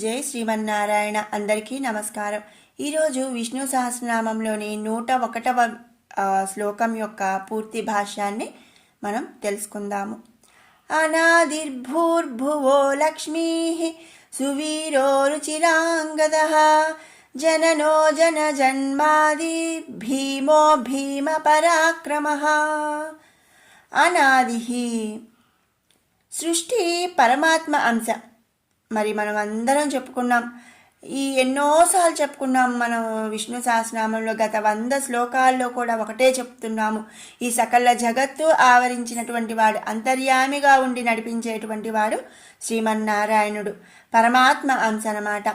జై శ్రీమన్నారాయణ. అందరికీ నమస్కారం. ఈరోజు విష్ణు సహస్రనామంలోని 101వ శ్లోకం యొక్క పూర్తి భాష్యాన్ని మనం తెలుసుకుందాము. అనాదిర్భూర్భువో లక్ష్మీ సువీరో రుచిరాంగదః జననో జన జన్మాది భీమో భీమ పరాక్రమః. అనాది సృష్టి పరమాత్మ అంశ. మరి మనం అందరం చెప్పుకున్నాం, ఎన్నోసార్లు చెప్పుకున్నాం. మనం విష్ణు సహస్రనామంలో గత 100 శ్లోకాల్లో కూడా ఒకటే చెప్తున్నాము. ఈ సకల జగత్తు ఆవరించినటువంటి వాడు, అంతర్యామిగా ఉండి నడిపించేటువంటి వాడు శ్రీమన్నారాయణుడు, పరమాత్మ అంశ అన్నమాట.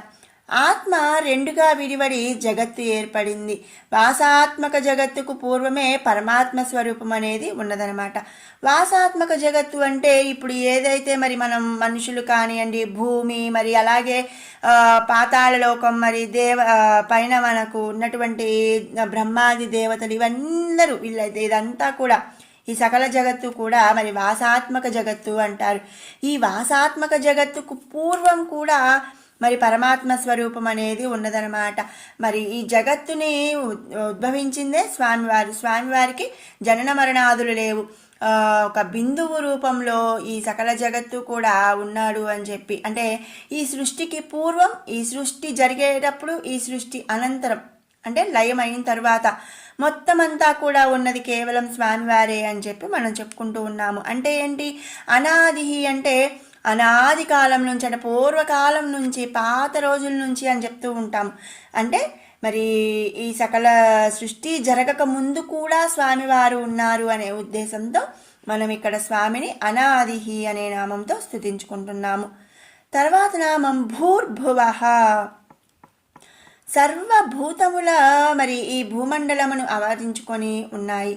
ఆత్మ రెండుగా విడివడి జగత్తు ఏర్పడింది. వాసాత్మక జగత్తుకు పూర్వమే పరమాత్మ స్వరూపం అనేది ఉన్నదనమాట. వాసాత్మక జగత్తు అంటే ఇప్పుడు ఏదైతే మరి మనం మనుషులు కానివ్వండి, భూమి, మరి అలాగే పాతాళ లోకం, మరి పైన మనకు ఉన్నటువంటి బ్రహ్మాది దేవతలు, ఇవందరూ ఇదంతా కూడా ఈ సకల జగత్తు కూడా మరి వాసాత్మక జగత్తు అంటారు. ఈ వాసాత్మక జగత్తుకు పూర్వం కూడా మరి పరమాత్మ స్వరూపం అనేది ఉన్నదనమాట. మరి ఈ జగత్తుని ఉద్భవించిందే స్వామివారు. స్వామివారికి జనన మరణాదులు లేవు. ఒక బిందువు రూపంలో ఈ సకల జగత్తు కూడా ఉన్నాడు అని చెప్పి, అంటే ఈ సృష్టికి పూర్వం, ఈ సృష్టి జరిగేటప్పుడు, ఈ సృష్టి అనంతరం అంటే లయం అయిన తర్వాత మొత్తం అంతా కూడా ఉన్నది కేవలం స్వామివారే అని చెప్పి మనం చెప్పుకుంటూ ఉన్నాము. అంటే ఏంటి? అనాది అంటే అనాది కాలం నుంచి, అంటే పూర్వకాలం నుంచి, పాత రోజుల నుంచి అని చెప్తూ ఉంటాము. అంటే మరి ఈ సకల సృష్టి జరగక ముందు కూడా స్వామివారు ఉన్నారు అనే ఉద్దేశంతో మనం ఇక్కడ స్వామిని అనాది అనే నామంతో స్తుతించుకుంటున్నాము. తర్వాత నామం భూర్భువః. సర్వభూతముల మరి ఈ భూమండలమును ఆవరించుకొని ఉన్నాయి.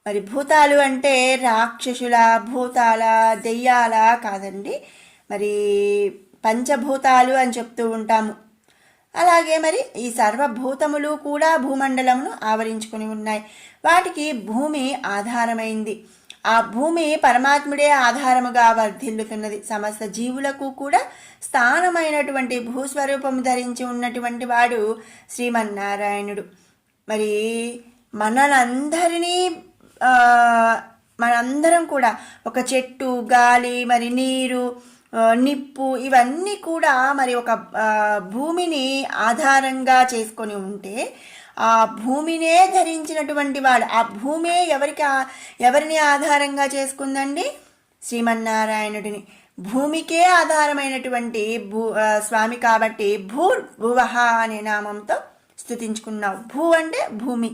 మరి భూతాలు అంటే రాక్షసుల, భూతాల, దెయ్యాల కాదండి, మరి పంచభూతాలు అని చెప్తూ ఉంటాము. అలాగే మరి ఈ సర్వభూతములు కూడా భూమండలమును ఆవరించుకొని ఉన్నాయి. వాటికి భూమి ఆధారమైంది. ఆ భూమి పరమాత్ముడే ఆధారముగా వర్ధిల్లుతున్నది. సమస్త జీవులకు కూడా స్థానమైనటువంటి భూస్వరూపము ధరించి ఉన్నటువంటి వాడు శ్రీమన్నారాయణుడు. మరి మనందరం కూడా ఒక చెట్టు, గాలి, మరి నీరు, నిప్పు, ఇవన్నీ కూడా మరి ఒక భూమిని ఆధారంగా చేసుకొని ఉంటే ఆ భూమినే ధరించినటువంటి వాడు. ఆ భూమే ఎవరిని ఆధారంగా చేసుకుందండి? శ్రీమన్నారాయణుడిని. భూమికే ఆధారమైనటువంటి స్వామి కాబట్టి భూర్భువః అనే నామంతో స్తుతించుకున్నావు. భూ అంటే భూమి,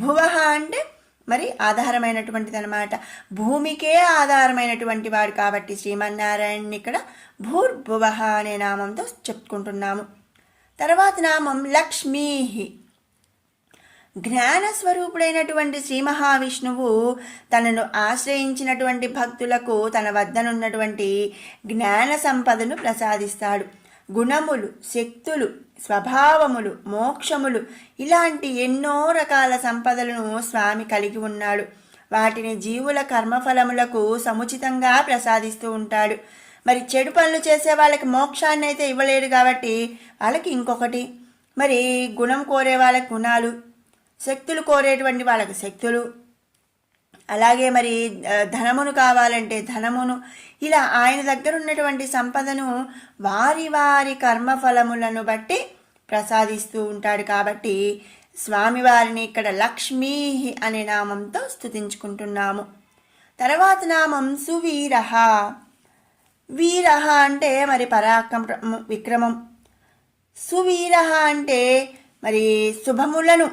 భువః అంటే మరి ఆధారమైనటువంటిది అనమాట. భూమికే ఆధారమైనటువంటి వాడు కాబట్టి శ్రీమన్నారాయణుని ఇక్కడ భూర్భువః అనే నామంతో చెప్పుకుంటున్నాము. తర్వాత నామం లక్ష్మీ. జ్ఞానస్వరూపుడైనటువంటి శ్రీ మహావిష్ణువు తనను ఆశ్రయించినటువంటి భక్తులకు తన వద్దనున్నటువంటి జ్ఞాన సంపదను ప్రసాదిస్తాడు. గుణములు, శక్తులు, స్వభావములు, మోక్షములు, ఇలాంటి ఎన్నో రకాల సంపదలను స్వామి కలిగి ఉన్నాడు. వాటిని జీవుల కర్మఫలములకు సముచితంగా ప్రసాదిస్తూ ఉంటాడు. మరి చెడు పనులు చేసే వాళ్ళకి మోక్షాన్ని అయితే ఇవ్వలేడు కాబట్టి వాళ్ళకి ఇంకొకటి, మరి గుణం కోరే వాళ్ళకి గుణాలు, శక్తులు కోరేటువంటి వాళ్ళకి శక్తులు, అలాగే మరి ధనమును కావాలంటే ధనమును, ఇలా ఆయన దగ్గర ఉన్నటువంటి సంపదను వారి వారి కర్మఫలములను బట్టి ప్రసాదిస్తూ ఉంటాడు. కాబట్టి స్వామివారిని ఇక్కడ లక్ష్మీ అనే నామంతో స్తుతించుకుంటున్నాము. తర్వాత నామం సువీరః. వీరః అంటే మరి పరాక్రమం, విక్రమం. సువీరః అంటే మరి శుభములను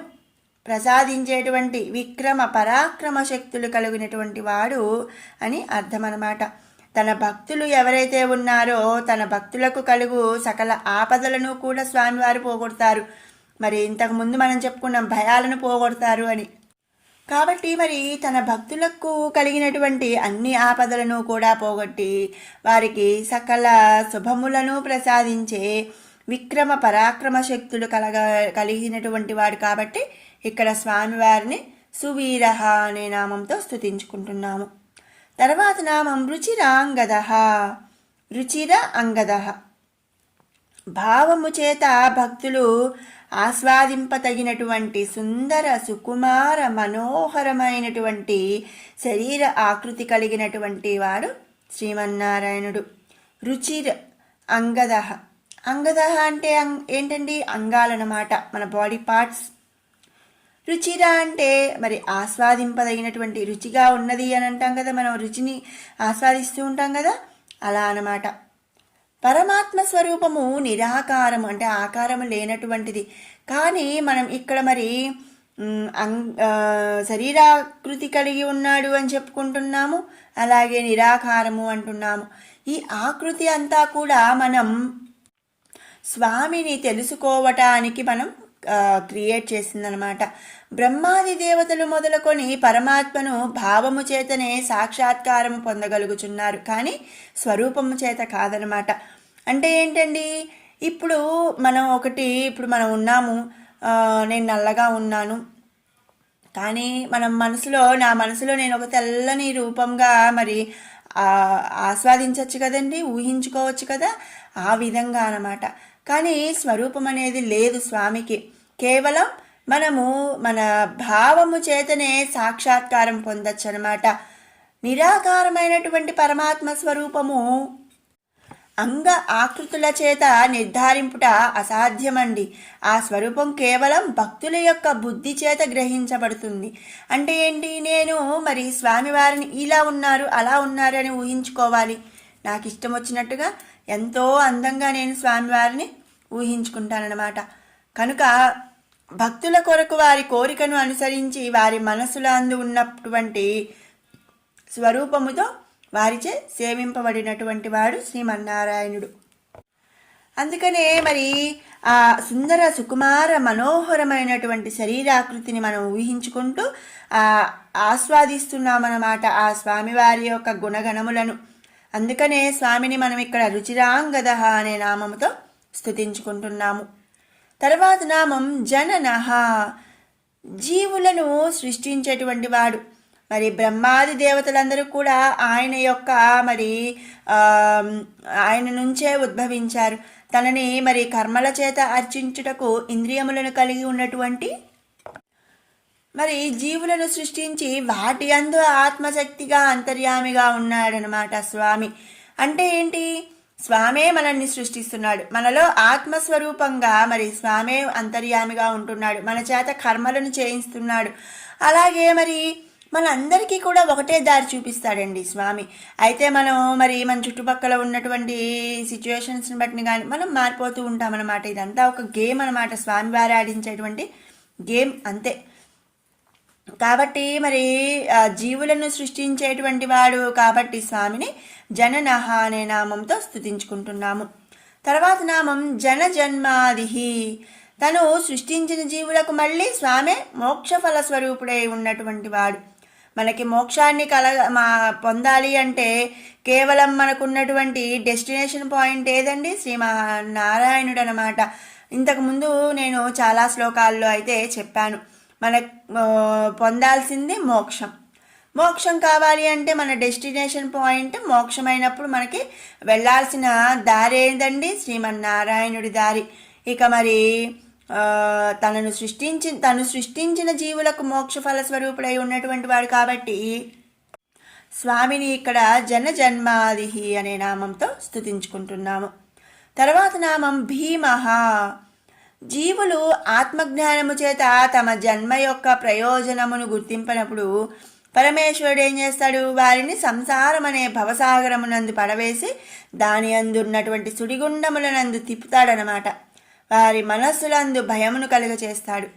ప్రసాదించేటువంటి విక్రమ పరాక్రమ శక్తులు కలిగినటువంటి వాడు అని అర్థం అన్నమాట. తన భక్తులు ఎవరైతే ఉన్నారో తన భక్తులకు కలుగు సకల ఆపదలను కూడా స్వామివారు పోగొడతారు. మరి ఇంతకుముందు మనం చెప్పుకున్నాం భయాలను పోగొడతారు అని. కాబట్టి మరి తన భక్తులకు కలిగినటువంటి అన్ని ఆపదలను కూడా పోగొట్టి వారికి సకల శుభములను ప్రసాదించే విక్రమ పరాక్రమ శక్తులు కలిగినటువంటి వాడు కాబట్టి ఇక్కడ స్వామివారిని సువీరః అనే నామంతో స్తుతించుకుంటున్నాము. తర్వాత నామం రుచిరాంగదః. రుచిర అంగదః. భావము చేత భక్తులు ఆస్వాదింపతగినటువంటి సుందర సుకుమార మనోహరమైనటువంటి శరీర ఆకృతి కలిగినటువంటి వాడు శ్రీమన్నారాయణుడు. రుచిర్ అంగద. అంగద అంటే ఏంటండి? అంగాలన్నమాట, మన బాడీ పార్ట్స్. రుచిర అంటే మరి ఆస్వాదింపదగినటువంటి, రుచిగా ఉన్నది అని అంటాం కదా, మనం రుచిని ఆస్వాదిస్తూ ఉంటాం కదా, అలా అన్నమాట. పరమాత్మ స్వరూపము నిరాకారము అంటే ఆకారము లేనటువంటిది. కానీ మనం ఇక్కడ మరి శరీరాకృతి కలిగి ఉన్నాడు అని చెప్పుకుంటున్నాము, అలాగే నిరాకారము అంటున్నాము. ఈ ఆకృతి అంతా కూడా మనం స్వామిని తెలుసుకోవటానికి మనం క్రియేట్ చేసిందనమాట. బ్రహ్మాది దేవతలు మొదలుకొని పరమాత్మను భావము చేతనే సాక్షాత్కారము పొందగలుగుచున్నారు, కానీ స్వరూపము చేత కాదనమాట. అంటే ఏంటండి? ఇప్పుడు మనం ఉన్నాము, నేను నల్లగా ఉన్నాను, కానీ నా మనసులో నేను ఒక తెల్లని రూపంగా మరి ఆస్వాదించవచ్చు కదండి, ఊహించుకోవచ్చు కదా, ఆ విధంగా అన్నమాట. కానీ స్వరూపం అనేది లేదు స్వామికి. కేవలం మనము మన భావము చేతనే సాక్షాత్కారం పొందొచ్చు అనమాట. నిరాకారమైనటువంటి పరమాత్మ స్వరూపము అంగ ఆకృతుల చేత నిర్ధారింపుట అసాధ్యమండి. ఆ స్వరూపం కేవలం భక్తుల యొక్క బుద్ధి చేత గ్రహించబడుతుంది. అంటే ఏంటి? నేను మరి స్వామివారిని ఇలా ఉన్నారు, అలా ఉన్నారు అని ఊహించుకోవాలి. నాకు ఇష్టం వచ్చినట్టుగా ఎంతో అందంగా నేను స్వామివారిని ఊహించుకుంటానన్నమాట. కనుక భక్తుల కొరకు వారి కోరికను అనుసరించి వారి మనసులందు ఉన్నటువంటి స్వరూపముతో వారిచే సేవింపబడినటువంటి వాడు శ్రీమన్నారాయణుడు. అందుకనే మరి ఆ సుందర సుకుమార మనోహరమైనటువంటి శరీరాకృతిని మనం ఊహించుకుంటూ ఆస్వాదిస్తున్నామన్నమాట ఆ స్వామివారి యొక్క గుణగణములను. అందుకనే స్వామిని మనం ఇక్కడ రుచిరాంగద అనే నామముతో స్తుతించుకుంటున్నాము. తర్వాత నామం జననః. జీవులను సృష్టించేటువంటి వాడు. మరి బ్రహ్మాది దేవతలందరూ కూడా ఆయన నుంచే ఉద్భవించారు. తనని మరి కర్మల చేత అర్చించుటకు ఇంద్రియములను కలిగి ఉన్నటువంటి మరి జీవులను సృష్టించి వాటి అందు ఆత్మశక్తిగా అంతర్యామిగా ఉన్నాడనమాట స్వామి. అంటే ఏంటి? స్వామే మనల్ని సృష్టిస్తున్నాడు, మనలో ఆత్మస్వరూపంగా మరి స్వామే అంతర్యామిగా ఉంటున్నాడు, మన చేత కర్మలను చేయిస్తున్నాడు. అలాగే మరి మనందరికీ కూడా ఒకటే దారి చూపిస్తాడండి స్వామి. అయితే మనం మరి మన చుట్టుపక్కల ఉన్నటువంటి సిచ్యువేషన్స్ని బట్టి కానీ మనం మారిపోతూ ఉంటామన్నమాట. ఇదంతా ఒక గేమ్ అనమాట, స్వామివారి ఆడించేటువంటి గేమ్ అంతే. కాబట్టి మరి జీవులను సృష్టించేటువంటి వాడు కాబట్టి స్వామిని జననః అనే నామంతో స్తుతించుకుంటున్నాము. తర్వాత నామం జన్మాదిహి. తను సృష్టించిన జీవులకు మళ్ళీ స్వామే మోక్షఫల స్వరూపుడై ఉన్నటువంటి వాడు. మనకి మోక్షాన్ని పొందాలి అంటే కేవలం మనకున్నటువంటి డెస్టినేషన్ పాయింట్ ఏదండి? శ్రీమన్నారాయణుడు అనమాట. ఇంతకుముందు నేను చాలా శ్లోకాల్లో అయితే చెప్పాను, మన పొందాల్సింది మోక్షం. మోక్షం కావాలి అంటే మన డెస్టినేషన్ పాయింట్ మోక్షమైనప్పుడు మనకి వెళ్ళాల్సిన దారి ఏందండి? శ్రీమన్నారాయణుడి దారి. ఇక మరి తను సృష్టించిన జీవులకు మోక్షఫల స్వరూపుడై ఉన్నటువంటి వాడు కాబట్టి స్వామిని ఇక్కడ జన్మాదిహి అనే నామంతో స్తుతించుకుంటున్నాము. తర్వాత నామం భీమః. జీవులు ఆత్మజ్ఞానము చేత తమ జన్మ యొక్క ప్రయోజనమును గుర్తింపనప్పుడు పరమేశ్వరుడు ఏం చేస్తాడు? వారిని సంసారం అనే భవసాగరమునందు పడవేసి దాని అందున్నటువంటి సుడిగుండములనందు తిప్పుతాడనమాట. వారి మనస్సులందు భయమును కలుగచేస్తాడు.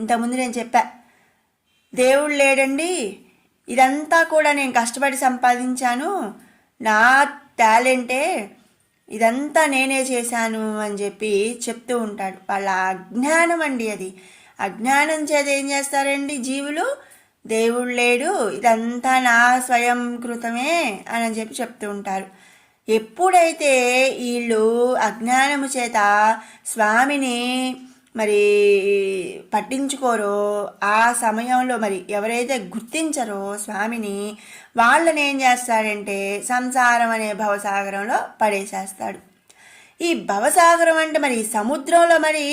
ఇంతకుముందు నేను చెప్పా, దేవుడు లేడండి, ఇదంతా కూడా నేను కష్టపడి సంపాదించాను, నా టాలెంటే, ఇదంతా నేనే చేశాను అని చెప్పి చెప్తూ ఉంటాడు. వాళ్ళ అజ్ఞానం అండి అది. అజ్ఞానం చేత ఏం చేస్తారండి జీవులు? దేవుడు లేడు, ఇదంతా నా స్వయం కృతమే అని చెప్పి చెప్తూ ఉంటారు. ఎప్పుడైతే వీళ్ళు అజ్ఞానము చేత స్వామిని మరి పట్టించుకోరో ఆ సమయంలో మరి ఎవరైతే గుర్తించరో స్వామిని, వాళ్ళని ఏం చేస్తాడంటే సంసారం అనే భవసాగరంలో పడేసేస్తాడు. ఈ భవసాగరం అంటే మరి సముద్రంలో మరి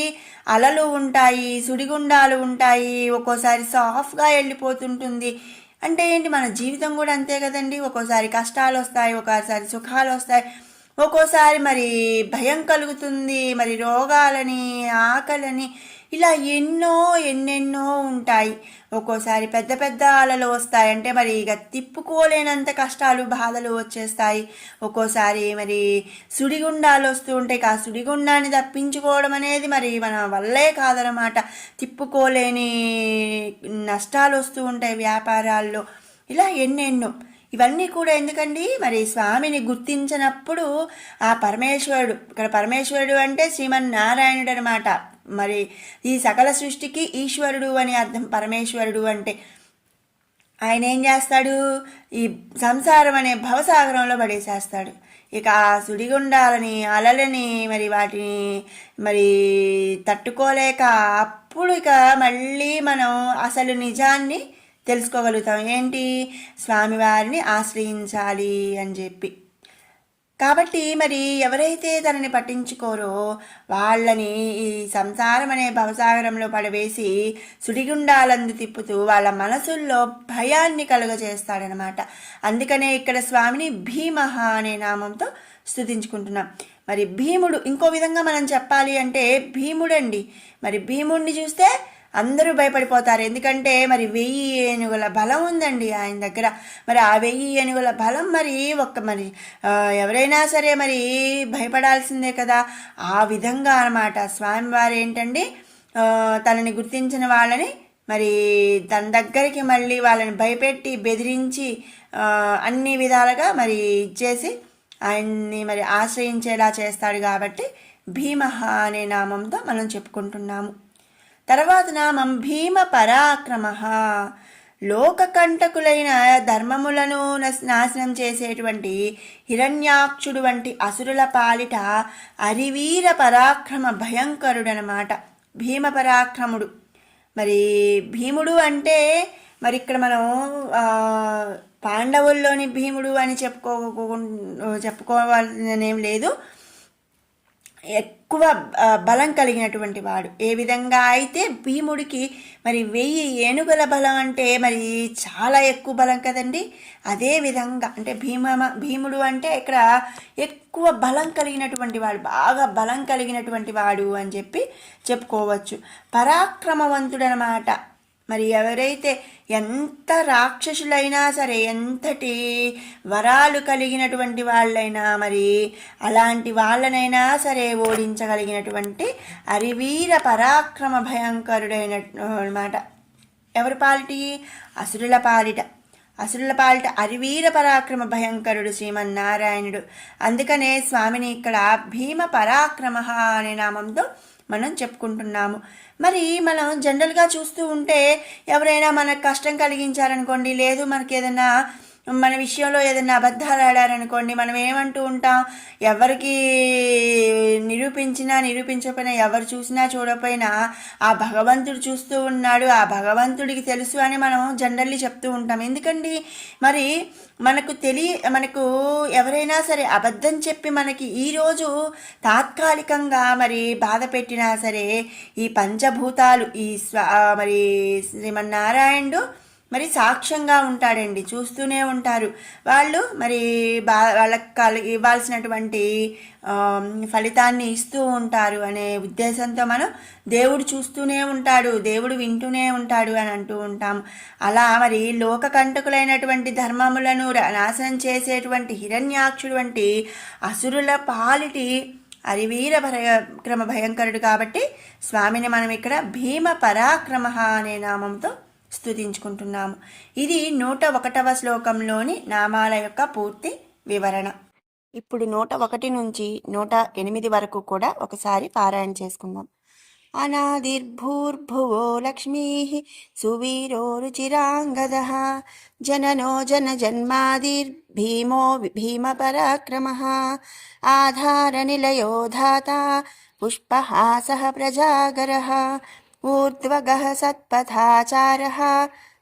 అలలు ఉంటాయి, సుడిగుండాలు ఉంటాయి, ఒక్కోసారి సాఫ్ట్గా వెళ్ళిపోతుంటుంది. అంటే ఏంటి, మన జీవితం కూడా అంతే కదండి. ఒక్కోసారి కష్టాలు వస్తాయి, ఒక్కోసారి సుఖాలు వస్తాయి, ఒక్కోసారి మరి భయం కలుగుతుంది, మరి రోగాలని, ఆకలని, ఇలా ఎన్నెన్నో ఉంటాయి. ఒక్కోసారి పెద్ద పెద్ద అలలు వస్తాయి, అంటే మరి ఇక తిప్పుకోలేనంత కష్టాలు బాధలు వచ్చేస్తాయి. ఒక్కోసారి మరి సుడిగుండాలు వస్తూ ఉంటాయి. ఆ సుడిగుండాన్ని తప్పించుకోవడం అనేది మరి మన వల్లే కాదనమాట. తిప్పుకోలేని నష్టాలు వస్తూ ఉంటాయి వ్యాపారాల్లో. ఇలా ఎన్నెన్నో. ఇవన్నీ కూడా ఎందుకండి, మరి స్వామిని గుర్తించినప్పుడు ఆ పరమేశ్వరుడు, ఇక్కడ పరమేశ్వరుడు అంటే శ్రీమన్నారాయణుడు అనమాట. మరి ఈ సకల సృష్టికి ఈశ్వరుడు అని అర్థం పరమేశ్వరుడు అంటే. ఆయన ఏం చేస్తాడు, ఈ సంసారం అనే భవసాగరంలో పడేసేస్తాడు. ఇక ఆ సుడిగుండాలని, అలలని, మరి వాటిని మరి తట్టుకోలేక అప్పుడు ఇక మళ్ళీ మనం అసలు నిజాన్ని తెలుసుకోగలుగుతాం. ఏంటి, స్వామివారిని ఆశ్రయించాలి అని చెప్పి. కాబట్టి మరి ఎవరైతే తనని పట్టించుకోరో వాళ్ళని ఈ సంసారం అనే భవసాగరంలో పడవేసి సుడిగుండాలందు తిప్పుతూ వాళ్ళ మనసుల్లో భయాన్ని కలుగజేస్తాడనమాట. అందుకనే ఇక్కడ స్వామిని భీమహ అనే నామంతో స్తుతించుకుంటున్నాం. మరి భీముడు, ఇంకో విధంగా మనం చెప్పాలి అంటే భీముడండి. మరి భీముడిని చూస్తే అందరూ భయపడిపోతారు. ఎందుకంటే మరి 1000 ఏనుగుల బలం ఉందండి ఆయన దగ్గర. మరి ఆ 1000 ఏనుగుల బలం మరి మరి ఎవరైనా సరే మరి భయపడాల్సిందే కదా. ఆ విధంగా అన్నమాట స్వామివారు ఏంటండి, తనని గుర్తించిన వాళ్ళని మరి తన దగ్గరికి మళ్ళీ వాళ్ళని భయపెట్టి బెదిరించి అన్ని విధాలుగా మరి ఇచ్చేసి ఆయన్ని మరి ఆశ్రయించేలా చేస్తాడు. కాబట్టి భీమహ అనే నామంతో మనం చెప్పుకుంటున్నాము. తర్వాత నామం భీమ పరాక్రమ. లోకకంటకులైన ధర్మములను నాశనం చేసేటువంటి హిరణ్యాక్షుడు వంటి అసురుల పాలిట అరివీర పరాక్రమ భయంకరుడనమాట భీమ పరాక్రముడు. మరి భీముడు అంటే మరి ఇక్కడ మనం పాండవుల్లోని భీముడు అని చెప్పుకోవాలనేం లేదు. ఎక్కువ బలం కలిగినటువంటి వాడు. ఏ విధంగా అయితే భీముడికి మరి 1000 ఏనుగుల బలం అంటే మరి చాలా ఎక్కువ బలం కదండి. అదే విధంగా అంటే భీముడు అంటే ఇక్కడ ఎక్కువ బలం కలిగినటువంటి వాడు, బాగా బలం కలిగినటువంటి వాడు అని చెప్పి చెప్పుకోవచ్చు. పరాక్రమవంతుడనమాట. మరి ఎవరైతే ఎంత రాక్షసులైనా సరే, ఎంతటి వరాలు కలిగినటువంటి వాళ్ళైనా మరి అలాంటి వాళ్ళనైనా సరే ఓడించగలిగినటువంటి అరివీర పరాక్రమ భయంకరుడైన అన్నమాట. ఎవరి పాలిటి, అసురుల పాలిట. అసురుల పాలిట అరివీర పరాక్రమ భయంకరుడు శ్రీమన్నారాయణుడు. అందుకనే స్వామిని ఇక్కడ భీమ పరాక్రమ అనే నామంతో మనం చెప్పుకుంటున్నాము. మరి మనం జనరల్గా చూస్తూ ఉంటే ఎవరైనా మనకు కష్టం కలిగించారనుకోండి, లేదు మనకి ఏదైనా మన విషయంలో ఏదైనా అబద్ధాలు ఆడారనుకోండి, మనం ఏమంటూ ఉంటాం, ఎవరికి నిరూపించకపోయినా, ఎవరు చూసినా చూడకపోయినా ఆ భగవంతుడు చూస్తూ ఉన్నాడు, ఆ భగవంతుడికి తెలుసు అని మనం జనరల్లీ చెప్తూ ఉంటాం. ఎందుకండి, మరి మనకు ఎవరైనా సరే అబద్ధం చెప్పి మనకి ఈరోజు తాత్కాలికంగా మరి బాధ పెట్టినా సరే, ఈ పంచభూతాలు మరి శ్రీమన్నారాయణుడు మరి సాక్ష్యంగా ఉంటాడండి, చూస్తూనే ఉంటారు. వాళ్ళు మరి వాళ్ళకి ఇవ్వాల్సినటువంటి ఫలితాన్ని ఇస్తూ ఉంటారు అనే ఉద్దేశంతో మనం దేవుడు చూస్తూనే ఉంటాడు, దేవుడు వింటూనే ఉంటాడు అని అంటూ ఉంటాం. అలా మరి లోకకంటకులైనటువంటి ధర్మములను నాశనం చేసేటువంటి హిరణ్యాక్షుడు వంటి అసురుల పాలిటి అరివీర పరాక్రమ భయంకరుడు. కాబట్టి స్వామిని మనం ఇక్కడ భీమ పరాక్రమ అనే నామంతో స్తుతించుకుంటున్నాము. ఇది 101వ శ్లోకంలోని నామాల యొక్క పూర్తి వివరణ. ఇప్పుడు 101 నుంచి 108 వరకు కూడా ఒకసారి పారాయణ చేసుకుందాం. అనాదిర్భూర్భువో లక్ష్మీ సువీరో రుచిరాంగద జననో జన్మాదిర్భీమో భీమ పరాక్రమ ఆధారనిలయో ధాత పుష్పహాసః ప్రజాగరః ఊర్ధ్వగః సత్పథాచారः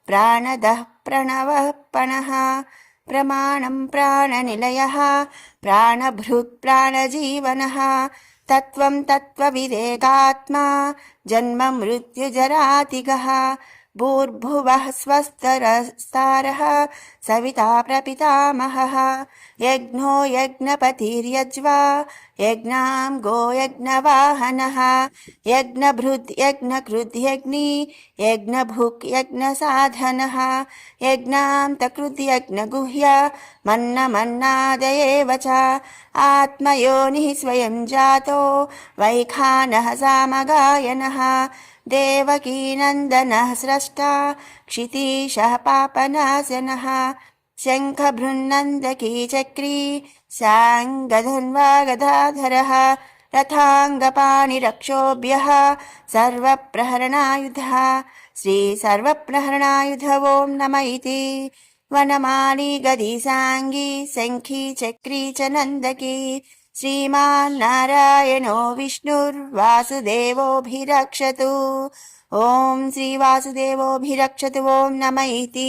ప్రాణదః ప్రణవః పణః प्रमाणं प्राणनिलयः प्राणभृत् प्राणजीवनः तत्त्वं तत्त्वविदेकात्मा जन्म मृत्युजरातिगः भूर्भुवः स्वस्तरस्तारः सविता प्रपितामहः यज्ञो यज्ञपतिर्यज्वा यज्ञां गो यज्ञवाहनः यज्ञभृद् यज्ञकृद् यज्ञी यज्ञभुक् यज्ञसाधनः यज्ञान्तकृद् यज्ञगुह्य मन्नमन्नादयेव च आत्मयोनिः स्वयं जातो वैखानः सामगायनः देवकीनन्दनः स्रष्टा क्षितीशः पापनाशनः शङ्खभृन्नन्दकी चक्री साङ्गधन्वा गदाधरः रथाङ्गपाणिरक्षोभ्यः सर्वप्रहरणायुधः श्रीसर्वप्रहरणायुध ॐ नम इति वनमाली गदी साङ्गी शङ्खी चक्री च नन्दकी श्रीमान्नारायणो विष्णुर्वासुदेवोऽभिरक्षतु ॐ श्रीवासुदेवोऽभिरक्षतु ॐ नम इति।